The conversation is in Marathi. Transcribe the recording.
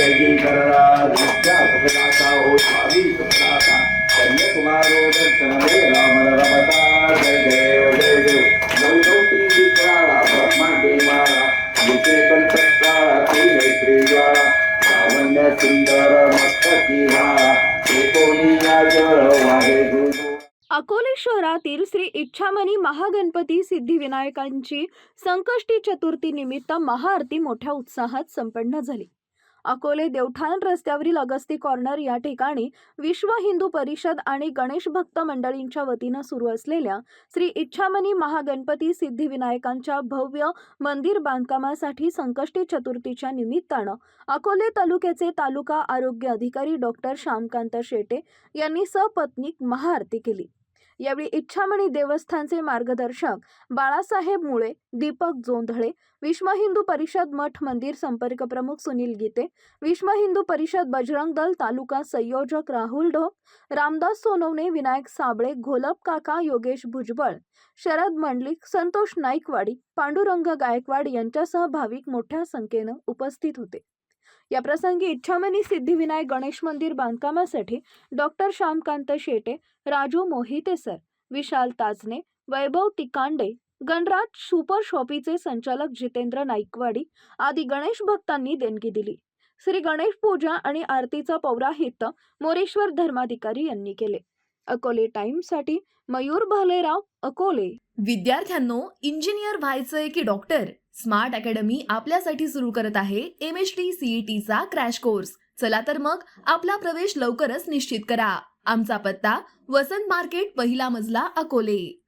जय जय कररा विद्या सुखदाता हो स्वामी सुखदाता कन्याकुमारो दर्शनमे राम रमता जय देव जय देव नवनवती विक्राळा ब्रह्मांडे माळा विषय कल्पकाळा त्रिनेत्री ज्वाळा लावण्य सुंदर मस्तकी माळा त्रिकोणीया जळ वाहे गुरु. अकोले शहरातील श्री इच्छामणी महागणपती सिद्धिविनायकांची संकष्टी चतुर्थी निमित्त महाआरती मोठ्या उत्साहात संपन्न झाली. अकोले देवठाण रस्त्यावरील अगस्ती कॉर्नर या ठिकाणी विश्व हिंदू परिषद आणि गणेश भक्त मंडळींच्या वतीनं सुरू असलेल्या श्री इच्छामणी महागणपती सिद्धिविनायकांच्या भव्य मंदिर बांधकामासाठी संकष्टी चतुर्थीच्या निमित्तानं अकोले तालुक्याचे तालुका आरोग्य अधिकारी डॉक्टर श्यामकांत शेटे यांनी सपत्नीक महाआरती केली. यावेळी इच्छामणी देवस्थानचे मार्गदर्शक बाळासाहेब मुळे, दीपक जोंधळे, विश्व हिंदू परिषद मठ मंदिर संपर्क प्रमुख सुनील गीते, विश्व हिंदू परिषद बजरंग दल तालुका संयोजक राहुल ढोक, रामदास सोनवणे, विनायक साबळे, घोलप काका, योगेश भुजबळ, शरद मंडलिक, संतोष नाईकवाडी, पांडुरंग गायकवाड यांच्यासह भाविक मोठ्या संख्येनं उपस्थित होते. या प्रसंगी इच्छामणी सिद्धिविनायक गणेश मंदिर बांधकामासाठी डॉक्टर श्यामकांत शेटे, राजू मोहितेसर, विशाल ताजने, वैभव तिकांडे, गणराज सुपर शॉपीचे संचालक जितेंद्र नाईकवाडी आदी गणेश भक्तांनी देणगी दिली. श्री गणेश पूजा आणि आरतीचा पौराहित्य मोरेश्वर धर्माधिकारी यांनी केले. अकोले टाइम्ससाठी मयूर भालेराव, अकोले. विद्यार्थ्यांनो, इंजिनियर व्हायचंय की डॉक्टर? स्मार्ट अकॅडमी आपल्यासाठी सुरू करत आहे MHT CET चा क्रॅश कोर्स. चला तर मग आपला प्रवेश लवकरच निश्चित करा. आमचा पत्ता वसंत मार्केट, पहिला मजला, अकोले.